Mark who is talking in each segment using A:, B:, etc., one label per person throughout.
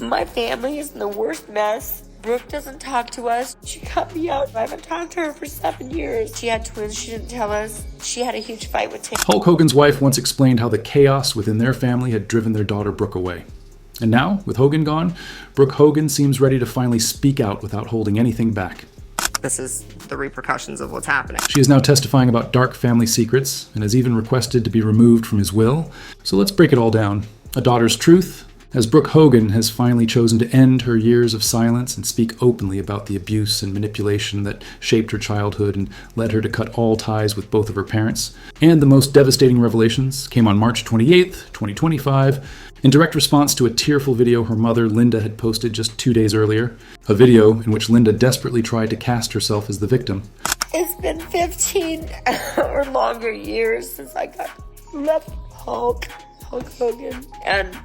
A: My family is in the worst mess. Brooke doesn't talk to us. She cut me out. I haven't talked to her for 7 years. She had twins. She didn't tell us. She had a huge fight with Tim.
B: Hulk Hogan's wife once explained how the chaos within their family had driven their daughter Brooke away. And now, with Hogan gone, Brooke Hogan seems ready to finally speak out without holding anything back.
A: This is the repercussions of what's happening.
B: She is now testifying about dark family secrets and has even requested to be removed from his will. So let's break it all down. A daughter's truth, as Brooke Hogan has finally chosen to end her years of silence and speak openly about the abuse and manipulation that shaped her childhood and led her to cut all ties with both of her parents. And the most devastating revelations came on March 28th, 2025, in direct response to a tearful video her mother, Linda, had posted just 2 days earlier. A video in which Linda desperately tried to cast herself as the victim.
A: It's been 15 or longer years since I got left HulkHogan. And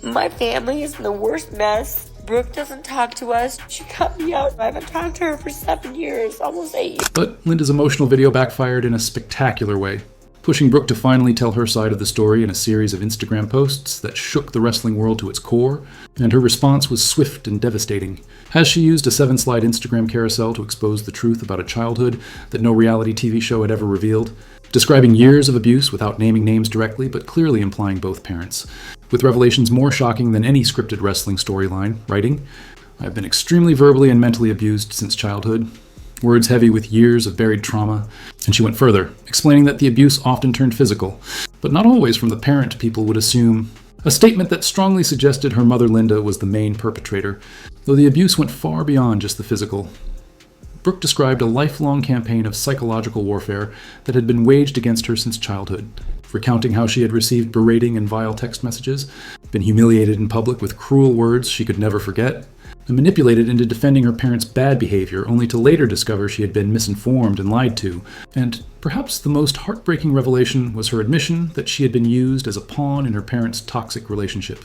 A: my family is in the worst mess. Brooke doesn't talk to us. She cut me out. I haven't talked to her for 7 years, almost 8 years.
B: But Linda's emotional video backfired in a spectacular way, pushing Brooke to finally tell her side of the story in a series of Instagram posts that shook the wrestling world to its core, and her response was swift and devastating, as she used a 7-slide Instagram carousel to expose the truth about a childhood that no reality TV show had ever revealed, describing years of abuse without naming names directly but clearly implying both parents, with revelations more shocking than any scripted wrestling storyline, writing, "I've been extremely verbally and mentally abused since childhood," words heavy with years of buried trauma. And she went further, explaining that the abuse often turned physical, but not always from the parent people would assume. A statement that strongly suggested her mother Linda was the main perpetrator, though the abuse went far beyond just the physical. Brooke described a lifelong campaign of psychological warfare that had been waged against her since childhood, recounting how she had received berating and vile text messages, been humiliated in public with cruel words she could never forget, and manipulated into defending her parents' bad behavior, only to later discover she had been misinformed and lied to. And perhaps the most heartbreaking revelation was her admission that she had been used as a pawn in her parents' toxic relationship,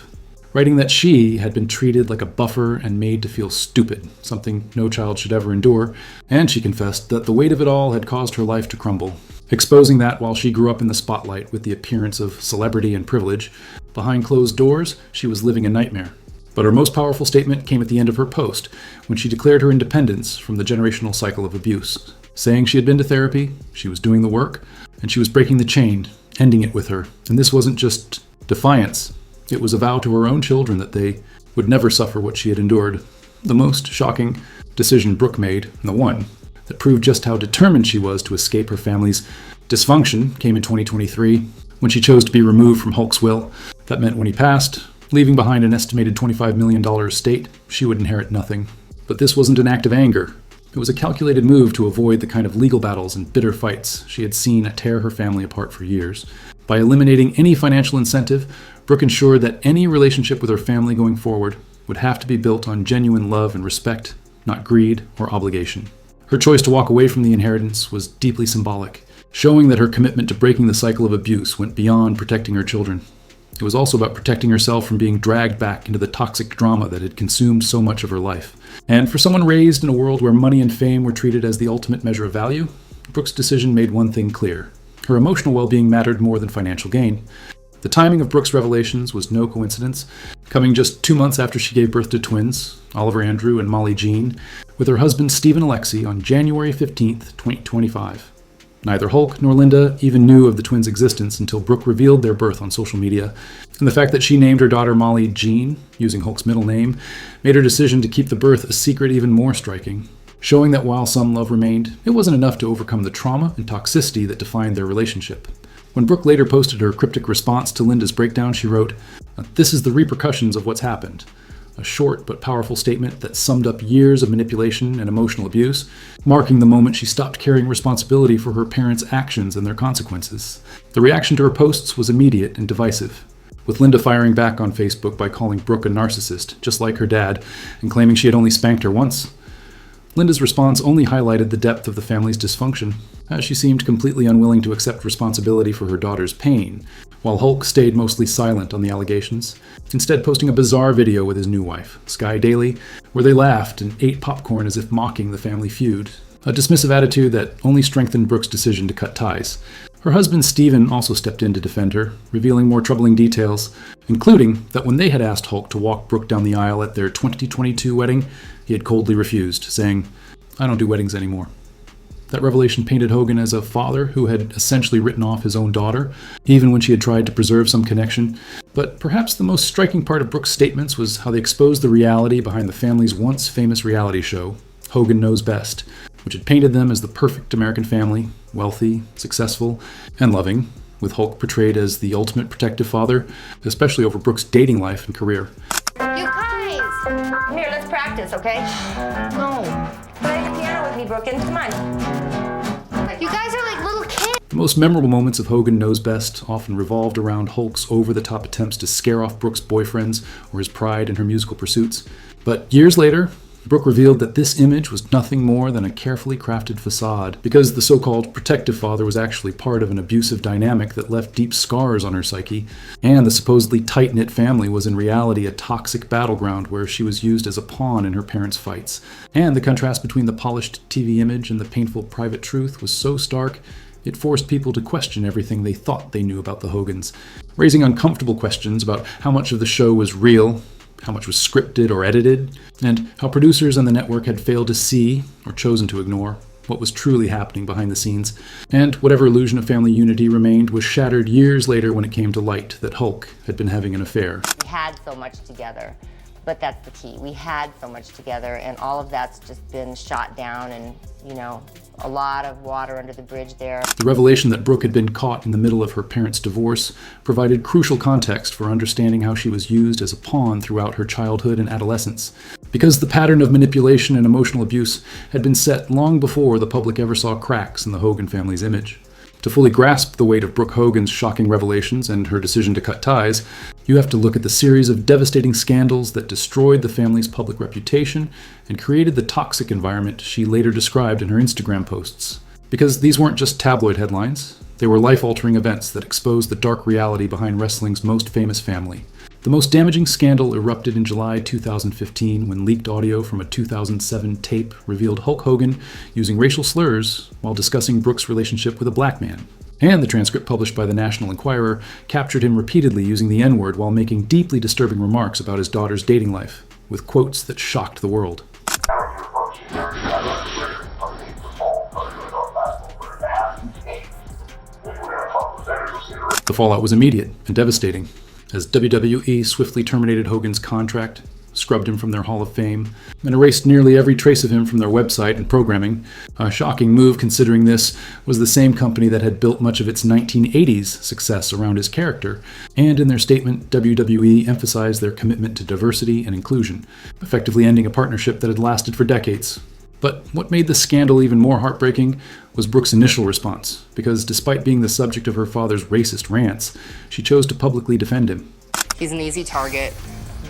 B: writing that she had been treated like a buffer and made to feel stupid, something no child should ever endure, and she confessed that the weight of it all had caused her life to crumble, exposing that while she grew up in the spotlight with the appearance of celebrity and privilege, behind closed doors, she was living a nightmare. But her most powerful statement came at the end of her post, when she declared her independence from the generational cycle of abuse, saying she had been to therapy, she was doing the work, and she was breaking the chain, ending it with her. And this wasn't just defiance, it was a vow to her own children that they would never suffer what she had endured. The most shocking decision Brooke made, and the one that proved just how determined she was to escape her family's dysfunction, came in 2023, when she chose to be removed from Hulk's will. That meant when he passed, leaving behind an estimated $25 million estate, she would inherit nothing. But this wasn't an act of anger. It was a calculated move to avoid the kind of legal battles and bitter fights she had seen tear her family apart for years. By eliminating any financial incentive, Brooke ensured that any relationship with her family going forward would have to be built on genuine love and respect, not greed or obligation. Her choice to walk away from the inheritance was deeply symbolic, showing that her commitment to breaking the cycle of abuse went beyond protecting her children. It was also about protecting herself from being dragged back into the toxic drama that had consumed so much of her life. And for someone raised in a world where money and fame were treated as the ultimate measure of value, Brooke's decision made one thing clear. Her emotional well-being mattered more than financial gain. The timing of Brooke's revelations was no coincidence, coming just 2 months after she gave birth to twins, Oliver Andrew and Molly Jean, with her husband Stephen Alexi on January 15th, 2025. Neither Hulk nor Linda even knew of the twins' existence until Brooke revealed their birth on social media, and the fact that she named her daughter Molly Jean, using Hulk's middle name, made her decision to keep the birth a secret even more striking, showing that while some love remained, it wasn't enough to overcome the trauma and toxicity that defined their relationship. When Brooke later posted her cryptic response to Linda's breakdown, she wrote, "This is the repercussions of what's happened." A short but powerful statement that summed up years of manipulation and emotional abuse, marking the moment she stopped carrying responsibility for her parents' actions and their consequences. The reaction to her posts was immediate and divisive, with Linda firing back on Facebook by calling Brooke a narcissist, just like her dad, and claiming she had only spanked her once. Linda's response only highlighted the depth of the family's dysfunction, as she seemed completely unwilling to accept responsibility for her daughter's pain, while Hulk stayed mostly silent on the allegations, instead posting a bizarre video with his new wife, Sky Daily, where they laughed and ate popcorn as if mocking the family feud. a dismissive attitude that only strengthened Brooke's decision to cut ties. Her husband Stephen also stepped in to defend her, revealing more troubling details, including that when they had asked Hulk to walk Brooke down the aisle at their 2022 wedding, he had coldly refused, saying, "I don't do weddings anymore." That revelation painted Hogan as a father who had essentially written off his own daughter, even when she had tried to preserve some connection. But perhaps the most striking part of Brooke's statements was how they exposed the reality behind the family's once famous reality show, Hogan Knows Best, which had painted them as the perfect American family, wealthy, successful, and loving, with Hulk portrayed as the ultimate protective father, especially over Brooke's dating life and career.
C: You guys! Here, let's practice, okay? No. Play the piano with me, Brooke, and come on. You guys are like little kids.
B: The most memorable moments of Hogan Knows Best often revolved around Hulk's over-the-top attempts to scare off Brooke's boyfriends or his pride in her musical pursuits. But years later, Brooke revealed that this image was nothing more than a carefully crafted facade, because the so-called protective father was actually part of an abusive dynamic that left deep scars on her psyche, and the supposedly tight-knit family was in reality a toxic battleground where she was used as a pawn in her parents' fights. And the contrast between the polished TV image and the painful private truth was so stark, it forced people to question everything they thought they knew about the Hogans, raising uncomfortable questions about how much of the show was real, how much was scripted or edited, and how producers on the network had failed to see, or chosen to ignore, what was truly happening behind the scenes. And whatever illusion of family unity remained was shattered years later when it came to light that Hulk had been having an affair.
C: We had so much together, but that's the key. We had so much together, and all of that's just been shot down, and, you know, a lot of water under the bridge there.
B: The revelation that Brooke had been caught in the middle of her parents' divorce provided crucial context for understanding how she was used as a pawn throughout her childhood and adolescence, because the pattern of manipulation and emotional abuse had been set long before the public ever saw cracks in the Hogan family's image. To fully grasp the weight of Brooke Hogan's shocking revelations and her decision to cut ties, you have to look at the series of devastating scandals that destroyed the family's public reputation and created the toxic environment she later described in her Instagram posts. Because these weren't just tabloid headlines, they were life-altering events that exposed the dark reality behind wrestling's most famous family. The most damaging scandal erupted in July 2015 when leaked audio from a 2007 tape revealed Hulk Hogan using racial slurs while discussing Brooke's relationship with a black man. And the transcript published by the National Enquirer captured him repeatedly using the N-word while making deeply disturbing remarks about his daughter's dating life, with quotes that shocked the world. The fallout was immediate and devastating, as WWE swiftly terminated Hogan's contract, scrubbed him from their Hall of Fame, and erased nearly every trace of him from their website and programming. A shocking move considering this was the same company that had built much of its 1980s success around his character, and in their statement, WWE emphasized their commitment to diversity and inclusion, effectively ending a partnership that had lasted for decades. But what made the scandal even more heartbreaking was Brooke's initial response, because despite being the subject of her father's racist rants, she chose to publicly defend him.
D: He's an easy target.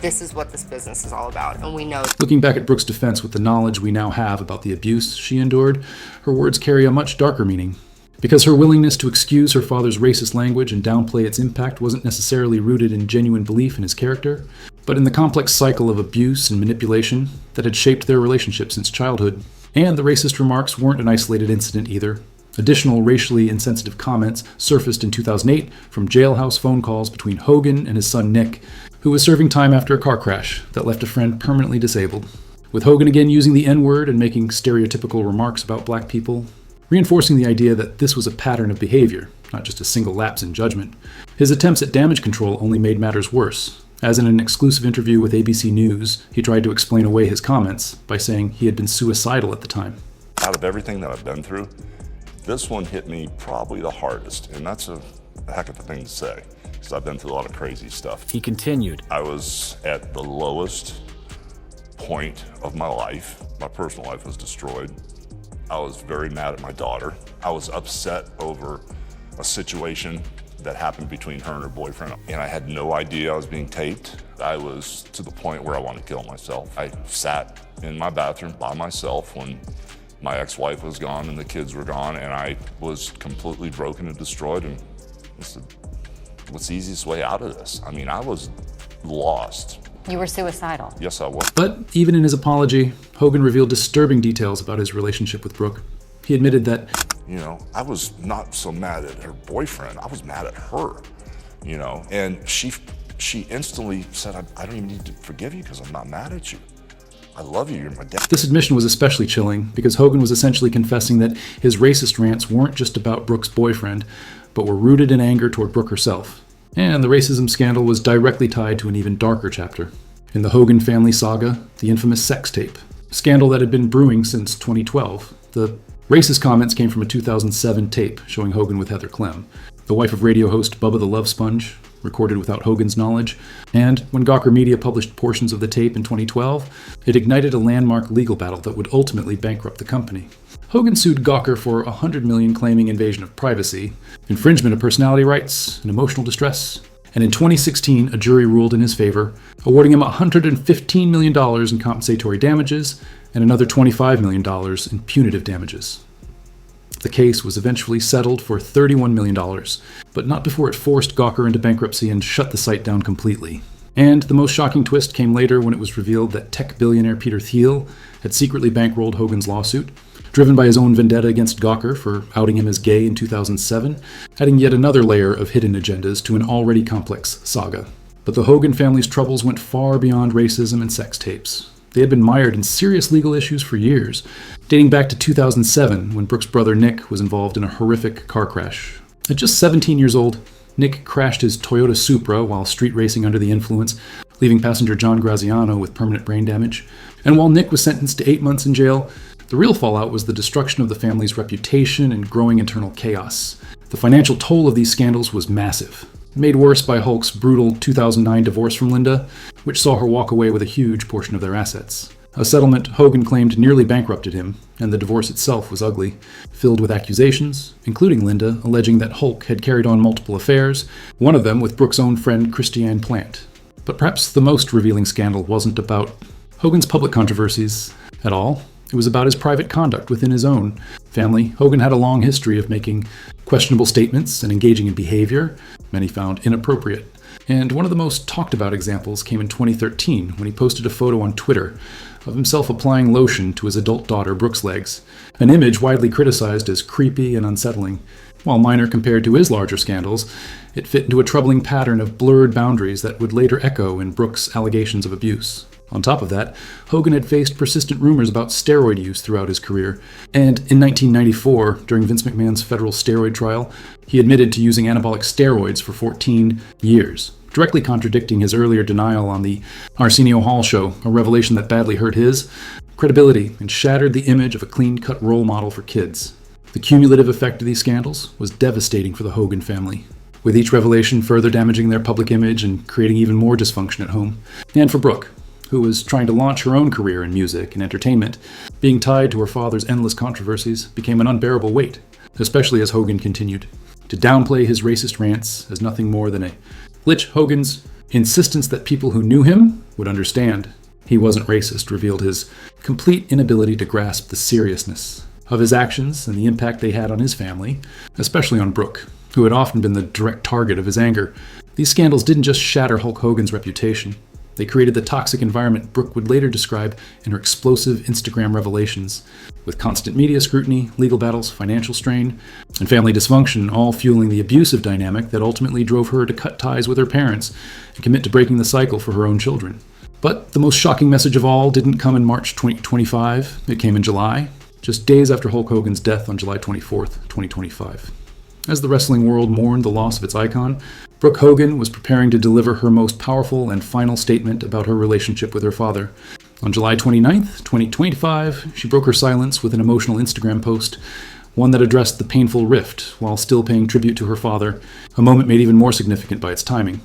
D: This is what this business is all about, and we know.
B: Looking back at Brooke's defense with the knowledge we now have about the abuse she endured, her words carry a much darker meaning. Because her willingness to excuse her father's racist language and downplay its impact wasn't necessarily rooted in genuine belief in his character, but in the complex cycle of abuse and manipulation that had shaped their relationship since childhood. And the racist remarks weren't an isolated incident either. Additional racially insensitive comments surfaced in 2008 from jailhouse phone calls between Hogan and his son Nick, who was serving time after a car crash that left a friend permanently disabled. With Hogan again using the N-word and making stereotypical remarks about black people, reinforcing the idea that this was a pattern of behavior, not just a single lapse in judgment. His attempts at damage control only made matters worse, as in an exclusive interview with ABC News, he tried to explain away his comments by saying he had been suicidal at the time.
E: Out of everything that I've been through, this one hit me probably the hardest, and that's a heck of a thing to say, because I've been through a lot of crazy stuff.
F: He continued.
E: I was at the lowest point of my life. My personal life was destroyed. I was very mad at my daughter. I was upset over a situation that happened between her and her boyfriend, and I had no idea I was being taped. I was to the point where I wanted to kill myself. I sat in my bathroom by myself when my ex-wife was gone and the kids were gone, and I was completely broken and destroyed, and I said, what's the easiest way out of this? I mean, I was lost.
C: You were suicidal.
E: Yes, I was.
B: But even in his apology, Hogan revealed disturbing details about his relationship with Brooke. He admitted that,
E: I was not so mad at her boyfriend. I was mad at her, and she instantly said, I don't even need to forgive you because I'm not mad at you. I love you, you're my dad.
B: this admission was especially chilling because Hogan was essentially confessing that his racist rants weren't just about Brooke's boyfriend, but were rooted in anger toward Brooke herself. And the racism scandal was directly tied to an even darker chapter. In the Hogan family saga, the infamous sex tape, a scandal that had been brewing since 2012. The racist comments came from a 2007 tape showing Hogan with Heather Clem, the wife of radio host Bubba the Love Sponge, recorded without Hogan's knowledge. And when Gawker Media published portions of the tape in 2012, it ignited a landmark legal battle that would ultimately bankrupt the company. Hogan sued Gawker for $100 million, claiming invasion of privacy, infringement of personality rights, and emotional distress. And in 2016, a jury ruled in his favor, awarding him $115 million in compensatory damages and another $25 million in punitive damages. The case was eventually settled for $31 million, but not before it forced Gawker into bankruptcy and shut the site down completely. And the most shocking twist came later when it was revealed that tech billionaire Peter Thiel had secretly bankrolled Hogan's lawsuit, driven by his own vendetta against Gawker for outing him as gay in 2007, adding yet another layer of hidden agendas to an already complex saga. But the Hogan family's troubles went far beyond racism and sex tapes. They had been mired in serious legal issues for years, dating back to 2007 when Brooke's brother Nick was involved in a horrific car crash. At just 17 years old, Nick crashed his Toyota Supra while street racing under the influence, leaving passenger John Graziano with permanent brain damage. And while Nick was sentenced to 8 months in jail, the real fallout was the destruction of the family's reputation and growing internal chaos. The financial toll of these scandals was massive, made worse by Hulk's brutal 2009 divorce from Linda, which saw her walk away with a huge portion of their assets. A settlement Hogan claimed nearly bankrupted him, and the divorce itself was ugly, filled with accusations, including Linda alleging that Hulk had carried on multiple affairs, one of them with Brooke's own friend Christiane Plant. But perhaps the most revealing scandal wasn't about Hogan's public controversies at all. It was about his private conduct within his own family. Hogan had a long history of making questionable statements and engaging in behavior many found inappropriate. And one of the most talked about examples came in 2013 when he posted a photo on Twitter of himself applying lotion to his adult daughter Brooke's legs, an image widely criticized as creepy and unsettling. While minor compared to his larger scandals, it fit into a troubling pattern of blurred boundaries that would later echo in Brooke's allegations of abuse. On top of that, Hogan had faced persistent rumors about steroid use throughout his career, and in 1994, during Vince McMahon's federal steroid trial, he admitted to using anabolic steroids for 14 years, directly contradicting his earlier denial on the Arsenio Hall show, a revelation that badly hurt his credibility and shattered the image of a clean-cut role model for kids. The cumulative effect of these scandals was devastating for the Hogan family, with each revelation further damaging their public image and creating even more dysfunction at home. And for Brooke, who was trying to launch her own career in music and entertainment, being tied to her father's endless controversies became an unbearable weight, especially as Hogan continued to downplay his racist rants as nothing more than a glitch. Hogan's insistence that people who knew him would understand he wasn't racist revealed his complete inability to grasp the seriousness of his actions and the impact they had on his family, especially on Brooke, who had often been the direct target of his anger. These scandals didn't just shatter Hulk Hogan's reputation. They created the toxic environment Brooke would later describe in her explosive Instagram revelations, with constant media scrutiny, legal battles, financial strain, and family dysfunction, all fueling the abusive dynamic that ultimately drove her to cut ties with her parents and commit to breaking the cycle for her own children. But the most shocking message of all didn't come in March 2025. It came in July, just days after Hulk Hogan's death on July 24th, 2025. As the wrestling world mourned the loss of its icon, Brooke Hogan was preparing to deliver her most powerful and final statement about her relationship with her father. On July 29th, 2025, she broke her silence with an emotional Instagram post, one that addressed the painful rift while still paying tribute to her father, a moment made even more significant by its timing.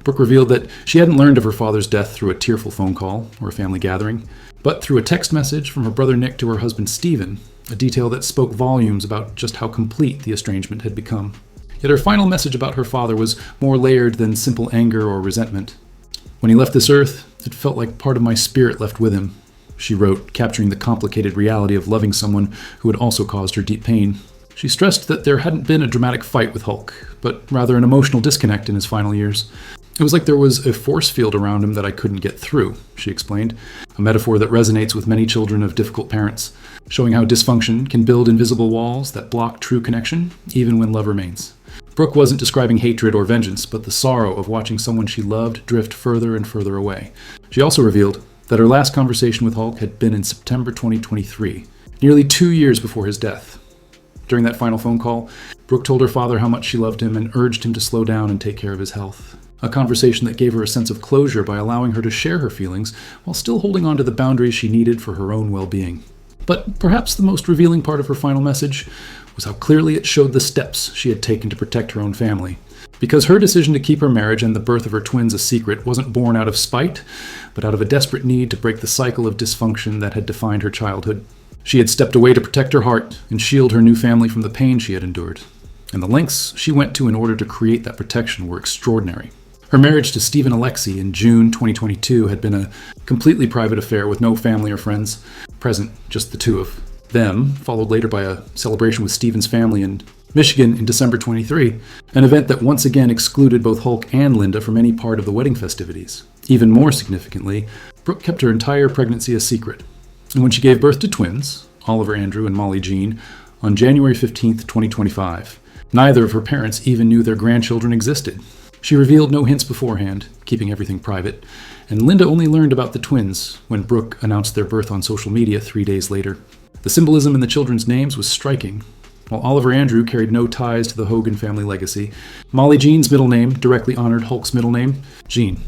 B: Brooke revealed that she hadn't learned of her father's death through a tearful phone call or a family gathering, but through a text message from her brother Nick to her husband Steven, a detail that spoke volumes about just how complete the estrangement had become. Yet her final message about her father was more layered than simple anger or resentment. "When he left this earth, it felt like part of my spirit left with him," she wrote, capturing the complicated reality of loving someone who had also caused her deep pain. She stressed that there hadn't been a dramatic fight with Hulk, but rather an emotional disconnect in his final years. It was like there was a force field around him that I couldn't get through, she explained, a metaphor that resonates with many children of difficult parents, showing how dysfunction can build invisible walls that block true connection, even when love remains. Brooke wasn't describing hatred or vengeance, but the sorrow of watching someone she loved drift further and further away. She also revealed that her last conversation with Hulk had been in September 2023, nearly 2 years before his death. During that final phone call, Brooke told her father how much she loved him and urged him to slow down and take care of his health. A conversation that gave her a sense of closure by allowing her to share her feelings while still holding on to the boundaries she needed for her own well-being. But perhaps the most revealing part of her final message was how clearly it showed the steps she had taken to protect her own family. Because her decision to keep her marriage and the birth of her twins a secret wasn't born out of spite, but out of a desperate need to break the cycle of dysfunction that had defined her childhood. She had stepped away to protect her heart and shield her new family from the pain she had endured. And the lengths she went to in order to create that protection were extraordinary. Her marriage to Stephen Alexi in June 2022 had been a completely private affair with no family or friends present, just the two of them, followed later by a celebration with Stephen's family in Michigan in December 23, an event that once again excluded both Hulk and Linda from any part of the wedding festivities. Even more significantly, Brooke kept her entire pregnancy a secret. And when she gave birth to twins, Oliver Andrew and Molly Jean, on January 15, 2025, neither of her parents even knew their grandchildren existed. She revealed no hints beforehand, keeping everything private, and Linda only learned about the twins when Brooke announced their birth on social media 3 days later. The symbolism in the children's names was striking. While Oliver Andrew carried no ties to the Hogan family legacy, Molly Jean's middle name directly honored Hulk's middle name, Jean.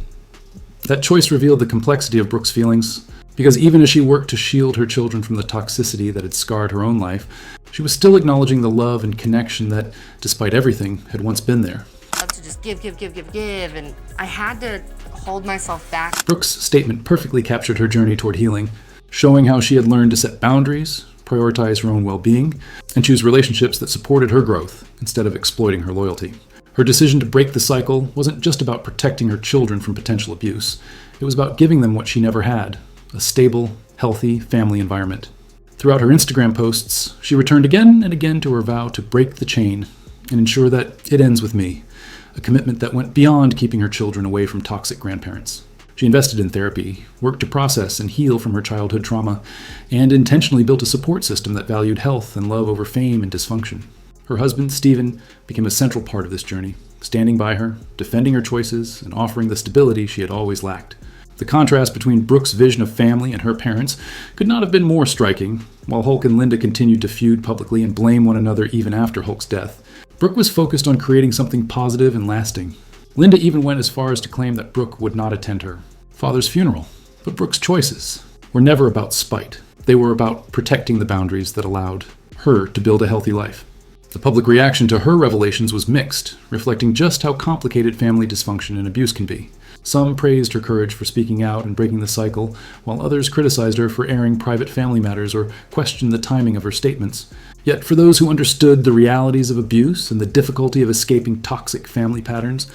B: That choice revealed the complexity of Brooke's feelings, because even as she worked to shield her children from the toxicity that had scarred her own life, she was still acknowledging the love and connection that, despite everything, had once been there.
D: I love to just give, and I had to hold myself back.
B: Brooke's statement perfectly captured her journey toward healing, showing how she had learned to set boundaries, prioritize her own well-being, and choose relationships that supported her growth instead of exploiting her loyalty. Her decision to break the cycle wasn't just about protecting her children from potential abuse. It was about giving them what she never had, a stable, healthy family environment. Throughout her Instagram posts, she returned again and again to her vow to break the chain and ensure that it ends with me, a commitment that went beyond keeping her children away from toxic grandparents. She invested in therapy, worked to process and heal from her childhood trauma, and intentionally built a support system that valued health and love over fame and dysfunction. Her husband, Stephen, became a central part of this journey, standing by her, defending her choices, and offering the stability she had always lacked. The contrast between Brooke's vision of family and her parents could not have been more striking. While Hulk and Linda continued to feud publicly and blame one another even after Hulk's death, Brooke was focused on creating something positive and lasting. Linda even went as far as to claim that Brooke would not attend her father's funeral. But Brooke's choices were never about spite. They were about protecting the boundaries that allowed her to build a healthy life. The public reaction to her revelations was mixed, reflecting just how complicated family dysfunction and abuse can be. Some praised her courage for speaking out and breaking the cycle, while others criticized her for airing private family matters or questioned the timing of her statements. Yet for those who understood the realities of abuse and the difficulty of escaping toxic family patterns,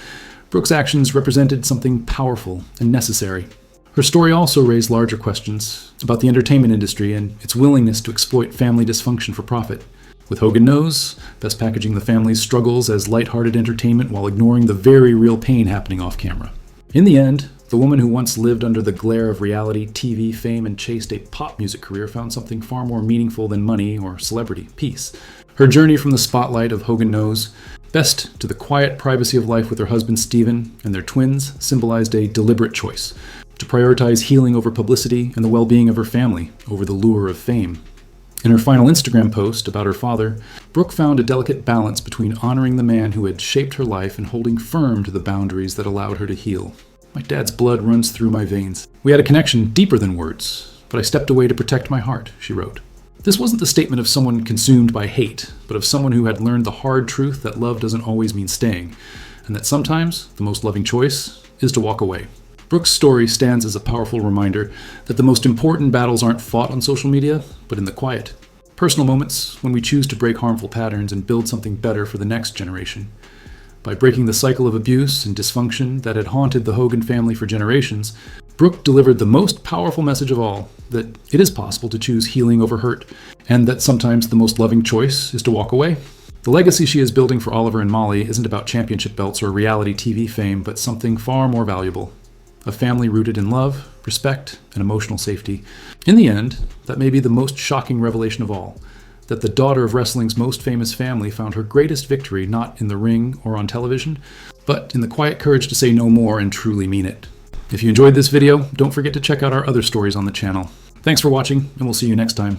B: Brooke's actions represented something powerful and necessary. Her story also raised larger questions about the entertainment industry and its willingness to exploit family dysfunction for profit. With Hogan Knows, best packaging the family's struggles as lighthearted entertainment while ignoring the very real pain happening off camera. In the end, the woman who once lived under the glare of reality TV fame and chased a pop music career found something far more meaningful than money or celebrity: peace. Her journey from the spotlight of Hogan Knows best to the quiet privacy of life with her husband Stephen and their twins symbolized a deliberate choice to prioritize healing over publicity and the well-being of her family over the lure of fame. In her final Instagram post about her father, Brooke found a delicate balance between honoring the man who had shaped her life and holding firm to the boundaries that allowed her to heal. "My dad's blood runs through my veins. We had a connection deeper than words, but I stepped away to protect my heart," she wrote. This wasn't the statement of someone consumed by hate, but of someone who had learned the hard truth that love doesn't always mean staying, and that sometimes the most loving choice is to walk away. Brooke's story stands as a powerful reminder that the most important battles aren't fought on social media, but in the quiet. Personal moments when we choose to break harmful patterns and build something better for the next generation. By breaking the cycle of abuse and dysfunction that had haunted the Hogan family for generations, Brooke delivered the most powerful message of all, that it is possible to choose healing over hurt, and that sometimes the most loving choice is to walk away. The legacy she is building for Oliver and Molly isn't about championship belts or reality TV fame, but something far more valuable. A family rooted in love, respect, and emotional safety. In the end, that may be the most shocking revelation of all, that the daughter of wrestling's most famous family found her greatest victory not in the ring or on television, but in the quiet courage to say no more and truly mean it. If you enjoyed this video, don't forget to check out our other stories on the channel. Thanks for watching, and we'll see you next time.